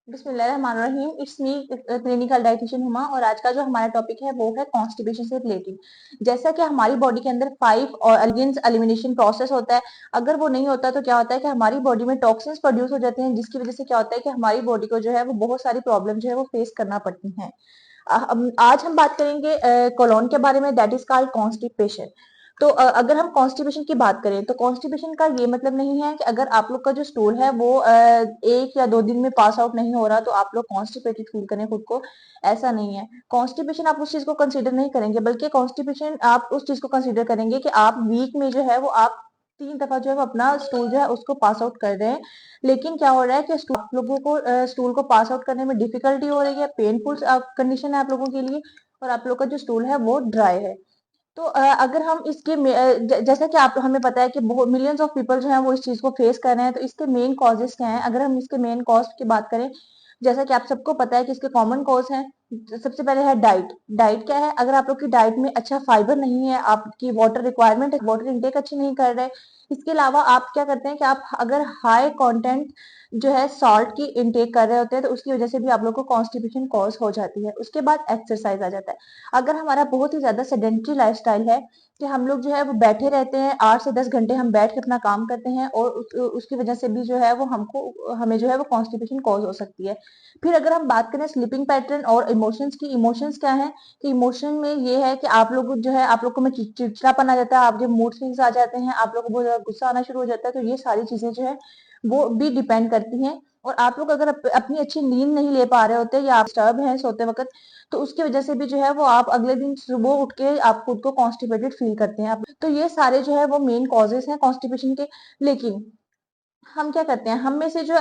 बिस्मिल्लाहिर्रहमानिर्रहीम। It's me clinical dietitian Huma और आज का जो हमारा टॉपिक है वो है कॉन्स्टिपेशन से रिलेटेड। जैसा कि हमारी बॉडी के अंदर 5 ऑर्गेन्स एलिमिनेशन प्रोसेस होता है। अगर वो नहीं होता तो क्या होता है कि हमारी बॉडी में टॉक्सिन्स प्रोड्यूस हो जाते हैं, जिसकी वजह से क्या होता है कि हमारी बॉडी को जो है वो बहुत सारी प्रॉब्लम जो है वो फेस करना पड़ती हैं। आज हम बात करेंगे कोलोन के बारे में, दैट इज कॉल्ड कॉन्स्टिपेशन। तो अगर हम कॉन्स्टिपेशन की बात करें तो कॉन्स्टिपेशन का ये मतलब नहीं है कि अगर आप लोग का जो स्टूल है वो 1 या 2 दिन में पास आउट नहीं हो रहा तो आप लोग कॉन्स्टिपेटेड फील करें खुद को। ऐसा नहीं है। कॉन्स्टिपेशन आप उस चीज को कंसीडर नहीं करेंगे, बल्कि कॉन्स्टिपेशन आप उस चीज को कंसीडर करेंगे कि आप वीक में जो है वो आप 3 दफा जो है वो अपना स्टूल जो है उसको पास आउट कर रहे हैं। लेकिन क्या हो रहा है कि आप लोगों को स्टूल को पास आउट करने में डिफिकल्टी हो रही है, पेनफुल कंडीशन है आप लोगों के लिए, और आप लोग का जो स्टूल है वो ड्राई है। तो अगर हम इसके जैसा कि आप हमें पता है कि बहुत मिलियंस ऑफ पीपल जो हैं वो इस चीज को फेस कर रहे हैं, तो इसके मेन कॉजेस क्या हैं? अगर हम इसके मेन कॉज की बात करें, जैसा कि आप सबको पता है कि इसके कॉमन कॉज हैं। सबसे पहले है डाइट। डाइट क्या है? अगर आप लोग की डाइट में अच्छा फाइबर नहीं है, आपकी वाटर रिक्वायरमेंट, वाटर इनटेक अच्छी नहीं कर रहे। इसके अलावा आप क्या करते हैं कि आप अगर हाई कंटेंट जो है सॉल्ट की इनटेक कर रहे होते हैं, तो उसकी वजह से भी आप लोग को कॉन्स्टिपेशन कॉज हो जाती है। उसके बाद एक्सरसाइज आ जाता है। अगर हमारा बहुत ही ज्यादा सेडेंट्री लाइफस्टाइल है कि हम लोग जो है वो बैठे रहते हैं, 8 से 10 घंटे हम बैठ के अपना काम करते हैं, और उसकी वजह से भी जो है वो हमें जो है वो कॉन्स्टिपेशन कॉज हो सकती है। फिर अगर हम बात करें स्लीपिंग पैटर्न और इमोशंस की, इमोशंस क्या है कि इमोशन में ये है कि आप लोग जो है आप लोग को में चिड़चिड़ापन आ जाता है, आपके मूड स्विंग्स आ जाते हैं, आप लोग को बहुत ज्यादा गुस्सा आना शुरू हो जाता है। तो ये सारी चीजें जो है वो भी डिपेंड करती हैं। और आप लोग अगर अपनी अच्छी नींद नहीं ले पा रहे होते या आप डिस्टर्ब हैं सोते वक्त, तो उसकी वजह से भी जो है वो आप अगले दिन सुबह उठ के आप खुद को कॉन्स्टिपेटेड फील करते हैं। तो ये सारे जो है वो मेन कॉजेस हैं कॉन्स्टिपेशन के। लेकिन हम क्या करते हैं, हम में से जो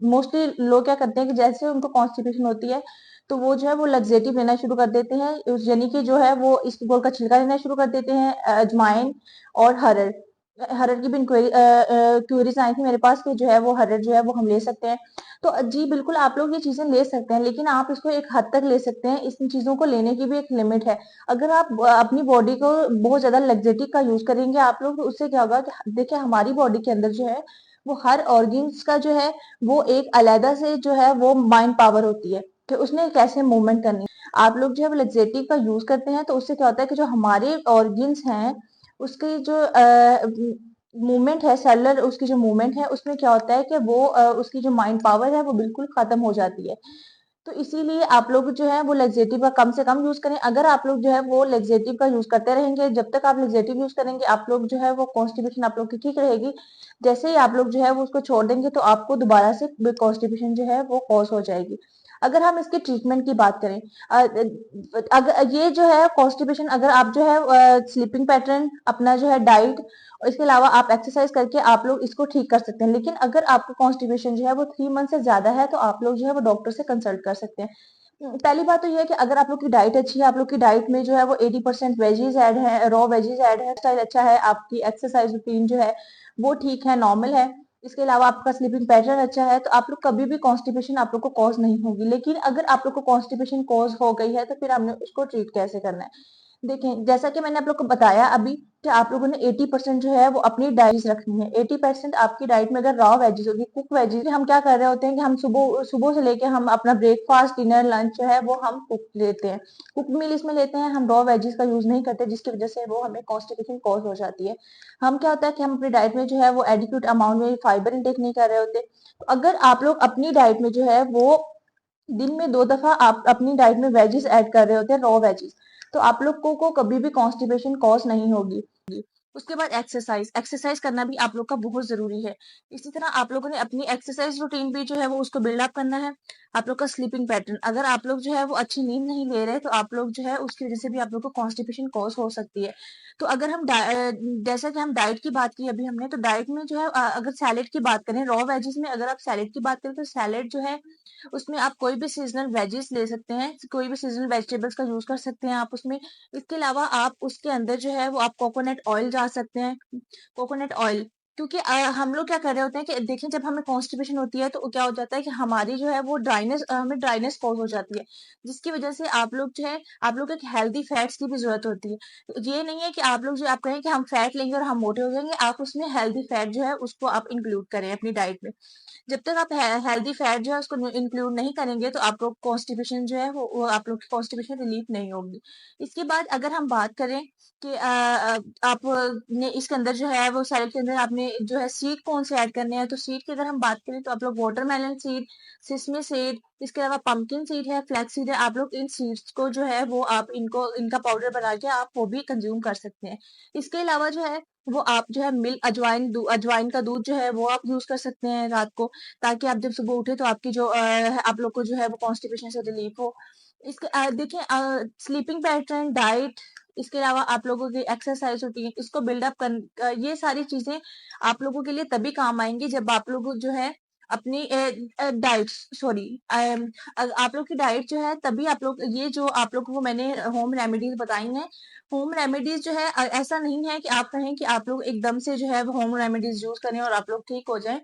मोस्टली लोग क्या करते हैं कि जैसे उनको कॉन्स्टिपेशन होती है तो वो जो है वो लग्जेटिव लेना शुरू कर देते हैं, यानी कि जो है वो इसबगोल का छिलका लेना शुरू कर देते हैं, अजवाइन और हरड़। हरड़ की भी क्वेरीज आई थी मेरे पास कि जो है वो हरड़ जो है वो हम ले सकते हैं। तो जी बिल्कुल आप लोग ये चीजें ले सकते हैं, लेकिन आप इसको एक हद तक ले सकते हैं। इन चीजों को लेने की भी एक लिमिट है। अगर आप अपनी बॉडी को बहुत ज्यादा लग्जेटिव का यूज करेंगे आप लोग, तो उससे क्या होगा कि देखिए हमारी बॉडी के अंदर जो है वो हर ऑर्गन्स का जो है वो एक अलग से जो है वो माइंड पावर होती है कि उसने कैसे मूवमेंट करनी है। आप लोग जो है वो लग्जेटिव का यूज करते हैं, तो उससे क्या होता है कि जो हमारे ऑर्गन्स हैं उसकी जो मूवमेंट है, सेलुलर उसकी जो मूवमेंट है, उसमें क्या होता है कि वो उसकी जो माइंड पावर है वो बिल्कुल खत्म हो जाती है। तो इसीलिए आप लोग जो है वो लेक्सेटिव का कम से कम यूज करें। अगर आप लोग जो है वो लेक्सेटिव का यूज करते रहेंगे, जब तक आप लेक्सेटिव यूज करेंगे आप लोग जो है वो कॉन्स्टिपेशन आप लोग की ठीक रहेगी। जैसे ही आप लोग जो है वो उसको छोड़ देंगे तो आपको दोबारा से कॉन्स्टिपेशन जो है वो कॉज हो जाएगी। अगर हम इसके ट्रीटमेंट की बात करें, अगर ये जो है कॉन्स्टिपेशन, अगर आप जो है स्लीपिंग पैटर्न, अपना जो है डाइट और इसके अलावा आप एक्सरसाइज करके आप लोग इसको ठीक कर सकते हैं। लेकिन अगर आपको कॉन्स्टिपेशन जो है वो 3 मंथ से ज्यादा है तो आप लोग जो है वो डॉक्टर से कंसल्ट कर सकते हैं। पहली बात तो ये है कि अगर आप लोग की डाइट अच्छी है, आप लोग की डाइट में जो है वो 80% वेजीज ऐड है, रॉ वेजीज ऐड है, स्टाइल अच्छा है, आपकी एक्सरसाइज रूटीन जो है वो ठीक है, नॉर्मल है, इसके अलावा आपका स्लीपिंग पैटर्न अच्छा है, तो आप लोग कभी भी कॉन्स्टिपेशन आप लोग को कॉज नहीं होगी। लेकिन अगर आप लोग को कॉन्स्टिपेशन कॉज हो गई है तो फिर हमने उसको ट्रीट कैसे करना है? देखें, जैसा कि मैंने आप लोग को बताया अभी कि आप लोगों ने 80% जो है वो अपनी डाइट रखनी है। 80% आपकी डाइट में अगर रॉ वेजीज होगी, कुक वेजीज, हम क्या कर रहे होते हैं कि हम सुबह सुबह से लेके हम अपना ब्रेकफास्ट, डिनर, लंच जो है वो हम कुक लेते हैं, कुक मील इसमें लेते हैं, हम रॉ वेजीज का यूज नहीं करते, जिसकी वजह से वो हमें कॉन्स्टिपेशन कॉज हो जाती है। हम क्या होता है कि हम अपनी डाइट में जो है वो एडिक्यूट अमाउंट में फाइबर इंटेक नहीं कर रहे होते। तो अगर आप लोग अपनी डाइट में जो है वो दिन में 2 दफा आप अपनी डाइट में वेजीज ऐड कर रहे होते हैं, रॉ वेजीज, तो आप लोग को कभी भी कॉन्स्टिपेशन कॉज नहीं होगी। उसके बाद एक्सरसाइज, एक्सरसाइज करना भी आप लोग का बहुत जरूरी है। इसी तरह आप लोगों ने अपनी एक्सरसाइज रूटीन भी जो है वो उसको बिल्ड अप करना है। आप लोग का स्लीपिंग पैटर्न, अगर आप लोग जो है वो अच्छी नींद नहीं ले रहे तो आप लोग जो है उसकी वजह से भी आप लोग को कॉन्स्टिपेशन कॉज हो सकती है। तो अगर हम जैसा कि हम डाइट की बात की अभी हमने, तो डाइट में जो है अगर सैलेड की बात करें, रॉ वेजीज में अगर आप सैलेड की बात करें तो सैलेड जो है उसमें आप कोई भी सीजनल वेजीज ले सकते हैं, कोई भी सीजनल वेजिटेबल्स का यूज कर सकते हैं आप उसमें। इसके अलावा आप उसके अंदर जो है वो आप कोकोनट ऑयल डाल सकते हैं, कोकोनट ऑयल। क्योंकि हम लोग क्या कर रहे होते हैं कि देखिए जब हमें कॉन्स्टिपेशन होती है तो क्या हो जाता है कि हमारी जो है वो ड्राइनेस, हमें ड्राइनेस कॉज हो जाती है, जिसकी वजह से आप लोग जो है आप लोग को एक हेल्दी फैट्स की भी जरूरत होती है। तो ये नहीं है कि आप लोग जो आप कहें कि हम फैट लेंगे और हम मोटे हो जाएंगे, आप उसमें हेल्दी फैट जो है उसको आप इंक्लूड करें अपनी डाइट में। जब तक आप हेल्दी फैट जो है उसको इंक्लूड नहीं करेंगे तो आप लोग कॉन्स्टिपेशन जो है वो आप लोग की कॉन्स्टिपेशन रिलीफ नहीं होगी। इसके बाद अगर हम बात करें कि आपने इसके अंदर जो है वो सैलेड के अंदर आपने जो है सीड कौन से ऐड करने हैं, तो सीड की अगर हम बात करें तो आप लोग वाटरमेलन सीड, सिसमी सीड, इसके अलावा पंपकिन सीड है, फ्लैक्स सीड है, आप लोग इन सीड्स को जो है वो आप इनको इनका पाउडर बना के आप वो भी कंज्यूम कर सकते हैं। इसके अलावा जो है वो आप जो है मिल्क अजवाइन का दूध जो है वो आप यूज कर सकते हैं रात को, ताकि आप जब सुबह उठे तो आपकी जो आप लोग को जो है वो कॉन्स्टिपेशन से रिलीफ हो। इसके देखिए स्लीपिंग पैटर्न, डाइट, इसके अलावा आप लोगों की एक्सरसाइज रूटीन, इसको बिल्डअप कर ये सारी चीजें आप लोगों के लिए तभी काम आएंगी जब आप लोग जो है अपनी डाइट सॉरी आप लोग की डाइट जो है तभी आप लोग ये जो आप लोग को मैंने होम रेमेडीज बताई हैं। होम रेमेडीज जो है ऐसा नहीं है कि आप कहें कि आप लोग एकदम से जो है वो होम रेमेडीज यूज करें और आप लोग ठीक हो जाएं।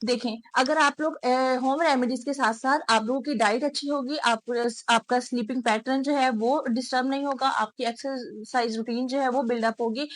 देखें, अगर आप लोग होम रेमेडीज के साथ साथ आप लोगों की डाइट अच्छी होगी, आपका स्लीपिंग पैटर्न जो है वो डिस्टर्ब नहीं होगा, आपकी एक्सरसाइज रूटीन जो है वो बिल्डअप होगी,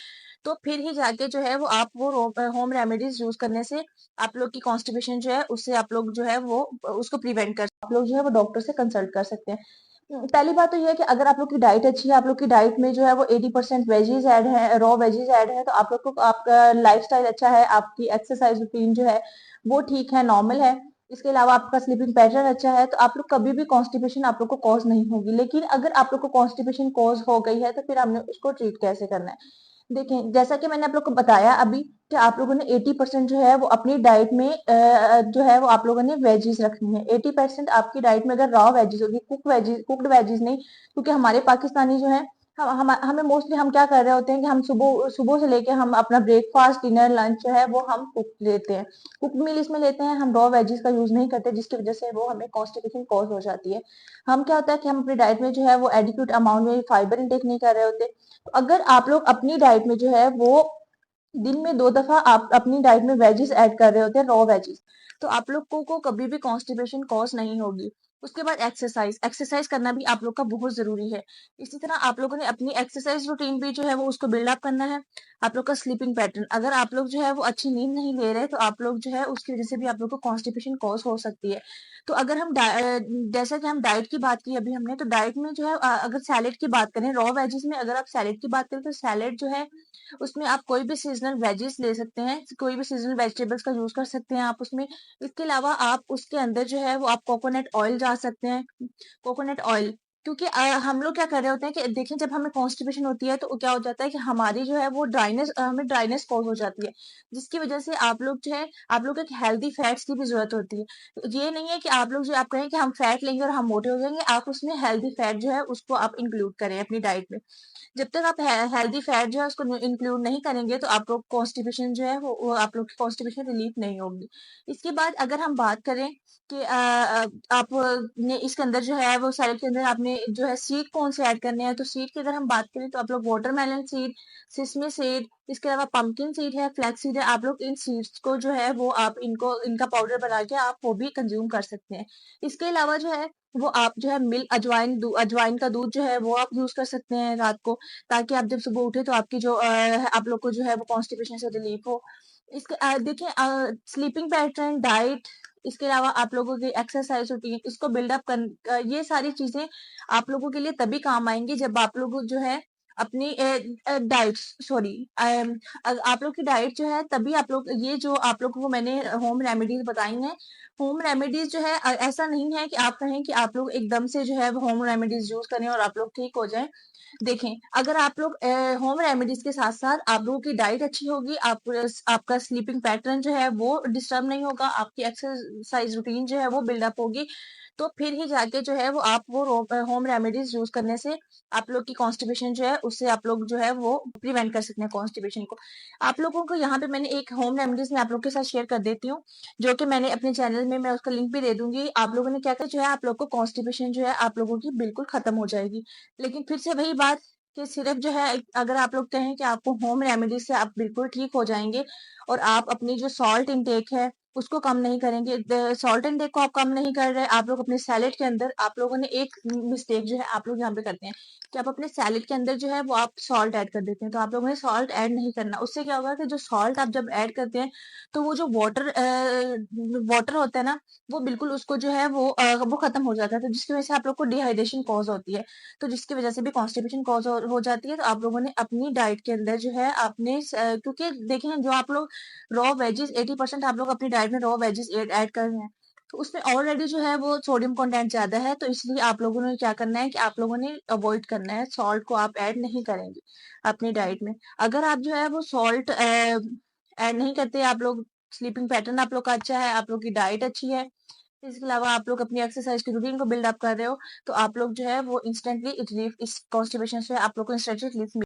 तो फिर ही जाके जो है वो आप वो होम रेमेडीज यूज करने से आप लोग की कॉन्स्टिपेशन जो है उससे आप लोग जो है वो उसको प्रिवेंट कर आप लोग जो है वो डॉक्टर से कंसल्ट कर सकते हैं। पहली बात तो ये है कि अगर आप लोग की डाइट अच्छी है, आप लोग की डाइट में जो है वो 80% वेजीज ऐड है, रॉ वेजीज ऐड है, तो आप लोग को आपका लाइफस्टाइल अच्छा है, आपकी एक्सरसाइज रूटीन जो है वो ठीक है, नॉर्मल है। इसके अलावा आपका स्लीपिंग पैटर्न अच्छा है, तो आप लोग कभी भी कॉन्स्टिपेशन आप लोग को कॉज नहीं होगी। लेकिन अगर आप लोग को कॉन्स्टिपेशन कॉज हो गई है तो फिर हमने उसको ट्रीट कैसे करना है। देखें, जैसा कि मैंने आप लोग को बताया अभी कि आप लोगों ने 80% जो है वो अपनी डाइट में जो है वो आप लोगों ने वेजीज रखनी है। 80% आपकी डाइट में अगर रॉ वेजीज होगी, कुक्ड वेजीज नहीं, क्योंकि हमारे पाकिस्तानी जो है हमें मोस्टली हम क्या कर रहे होते हैं कि हम सुबह सुबह से लेके हम अपना ब्रेकफास्ट, डिनर, लंच जो है वो हम कुक लेते हैं, कुक मील इसमें लेते हैं, हम रॉ वेजीज का यूज नहीं करते, जिसकी वजह से वो हमें कॉन्स्टिपेशन कॉज हो जाती है। हम क्या होता है कि हम अपनी डाइट में जो है वो एडिक्वेट अमाउंट में फाइबर इंटेक नहीं कर रहे होते। तो अगर आप लोग अपनी डाइट में जो है वो दिन में 2 दफा आप अपनी डाइट में वेजीज ऐड कर रहे होते हैं, रॉ वेजीज, तो आप लोग को कभी भी कॉन्स्टिपेशन कॉज नहीं होगी। उसके बाद एक्सरसाइज एक्सरसाइज करना भी आप लोग का बहुत जरूरी है। इसी तरह आप लोगों ने अपनी एक्सरसाइज रूटीन भी जो है वो उसको बिल्ड अप करना है। आप लोग का स्लीपिंग पैटर्न, अगर आप लोग जो है वो अच्छी नींद नहीं ले रहे तो आप लोग जो है उसकी वजह से भी आप लोग को कॉन्स्टिपेशन कॉज हो सकती है। तो अगर हम जैसा कि हम डाइट की बात की अभी हमने, तो डाइट में जो है अगर सैलेड की बात करें, रॉ वेजीज में अगर आप सैलेड की बात करें तो सैलेड जो है उसमें आप कोई भी सीजनल वेजेस ले सकते हैं, कोई भी सीजनल वेजिटेबल्स का यूज कर सकते हैं आप उसमें। इसके अलावा आप उसके अंदर जो है वो आप कोकोनट ऑयल डाल सकते हैं, कोकोनट ऑयल। क्योंकि हम लोग क्या कर रहे होते हैं कि देखिए जब हमें कॉन्स्टिपेशन होती है तो क्या हो जाता है कि हमारी जो है वो ड्राइनेस हमें ड्राइनेस कॉज हो जाती है, जिसकी वजह से आप लोग जो है आप लोग एक हेल्दी फैट्स की भी जरूरत होती है। तो ये नहीं है कि आप लोग जो आप कहें कि हम फैट लेंगे और हम मोटे हो जाएंगे, आप उसमें हेल्दी फैट जो है उसको आप इंक्लूड करें अपनी डाइट में। जब तक आप हेल्दी फैट जो है उसको इंक्लूड नहीं करेंगे तो आप लोग कॉन्स्टिपेशन जो है वो आप लोग की कॉन्स्टिपेशन रिलीफ नहीं होगी। इसके बाद अगर हम बात करें कि आपने इसके अंदर जो है वो सैलेड के अंदर आपने जो है सीड कौन से ऐड करने हैं, तो सीड की अगर हम बात करें तो आप लोग वाटरमेलन सीड, सिसमी सीड, इसके अलावा पंपकिन सीड है, फ्लैक्स सीड है, आप लोग इन सीड्स को जो है वो आप इनको इनका पाउडर बना के आप वो भी कंज्यूम कर सकते हैं। इसके अलावा जो है वो आप जो है मिल्क अजवाइन का दूध जो है वो आप यूज कर सकते हैं रात को, ताकि आप जब सुबह उठे तो आपकी जो आप लोग को जो है वो कॉन्स्टिपेशन से रिलीफ हो। इसके देखिए स्लीपिंग पैटर्न, डाइट, इसके अलावा आप लोगों की एक्सरसाइज रूटीन, इसको बिल्डअप कर ये सारी चीजें आप लोगों के लिए तभी काम आएंगी जब आप लोग जो है अपनी डाइट सॉरी आप लोग की डाइट जो है तभी आप लोग ये जो आप लोग को मैंने होम रेमेडीज बताई हैं। होम रेमेडीज जो है ऐसा नहीं है कि आप कहें कि आप लोग एकदम से जो है होम रेमेडीज यूज करें और आप लोग ठीक हो जाएं। देखें, अगर आप लोग होम रेमेडीज के साथ साथ आप लोगों की डाइट अच्छी होगी, आपका स्लीपिंग पैटर्न जो है वो डिस्टर्ब नहीं होगा, आपकी एक्सरसाइज रूटीन जो है वो बिल्डअप होगी, तो फिर ही जाके जो है वो आप वो होम रेमेडीज यूज करने से आप लोग की कॉन्स्टिपेशन जो है उससे आप लोग जो है वो प्रिवेंट कर सकते हैं कॉन्स्टिपेशन को। आप लोगों को यहाँ पे मैंने एक होम रेमेडीज मैं आप लोग के साथ शेयर कर देती हूँ, जो कि मैंने अपने चैनल में मैं उसका लिंक भी दे दूंगी। आप लोगों ने क्या कर जो है आप लोग को कॉन्स्टिपेशन जो है आप लोगों की बिल्कुल खत्म हो जाएगी। लेकिन फिर से वही बात कि सिर्फ जो है अगर आप लोग कहें कि आपको होम रेमेडी से आप बिल्कुल ठीक हो जाएंगे और आप अपनी जो सॉल्ट इनटेक है उसको कम नहीं करेंगे। सॉल्ट इनटेक को आप कम नहीं कर रहे, आप लोग अपने सैलेड के अंदर आप लोगों ने एक मिस्टेक जो है आप लोग यहाँ पे करते हैं कि आप अपने सैलेड के अंदर जो है वो आप सॉल्ट ऐड कर देते हैं। तो आप लोगों ने सॉल्ट ऐड नहीं करना। उससे क्या होगा कि जो सॉल्ट आप जब ऐड करते हैं तो वो जो वाटर होता है ना, वो बिल्कुल उसको जो है वो खत्म हो जाता है, तो जिसकी वजह से आप लोग को डिहाइड्रेशन कॉज होती है, तो जिसकी वजह से भी कॉन्स्टिपेशन कॉज हो जाती है। तो आप लोगों ने अपनी डाइट के अंदर जो है क्योंकि देखें जो आप लोग रॉ वेजेस 80% आप लोग अपनी डाइट में रॉ वेजेस ऐड कर रहे हैं, तो उसमें ऑलरेडी जो है वो सोडियम कंटेंट ज्यादा है, तो इसलिए आप लोगों ने क्या करना है कि आप लोगों ने अवॉइड करना है, सॉल्ट को आप ऐड नहीं करेंगे अपनी डाइट में। अगर आप जो है वो सॉल्ट ऐड नहीं करते, आप लोग स्लीपिंग पैटर्न आप लोग का अच्छा है, आप लोग की डाइट अच्छी है, इसके अलावा आप लोग अपनी एक्सरसाइज की रूटीन को बिल्ड अप कर रहे हो, तो आप लोग जो है वो इंस्टेंटली रिलीफ, इस कॉन्स्टिपेशन से आप लोग को इंस्टेंटली रिलीफ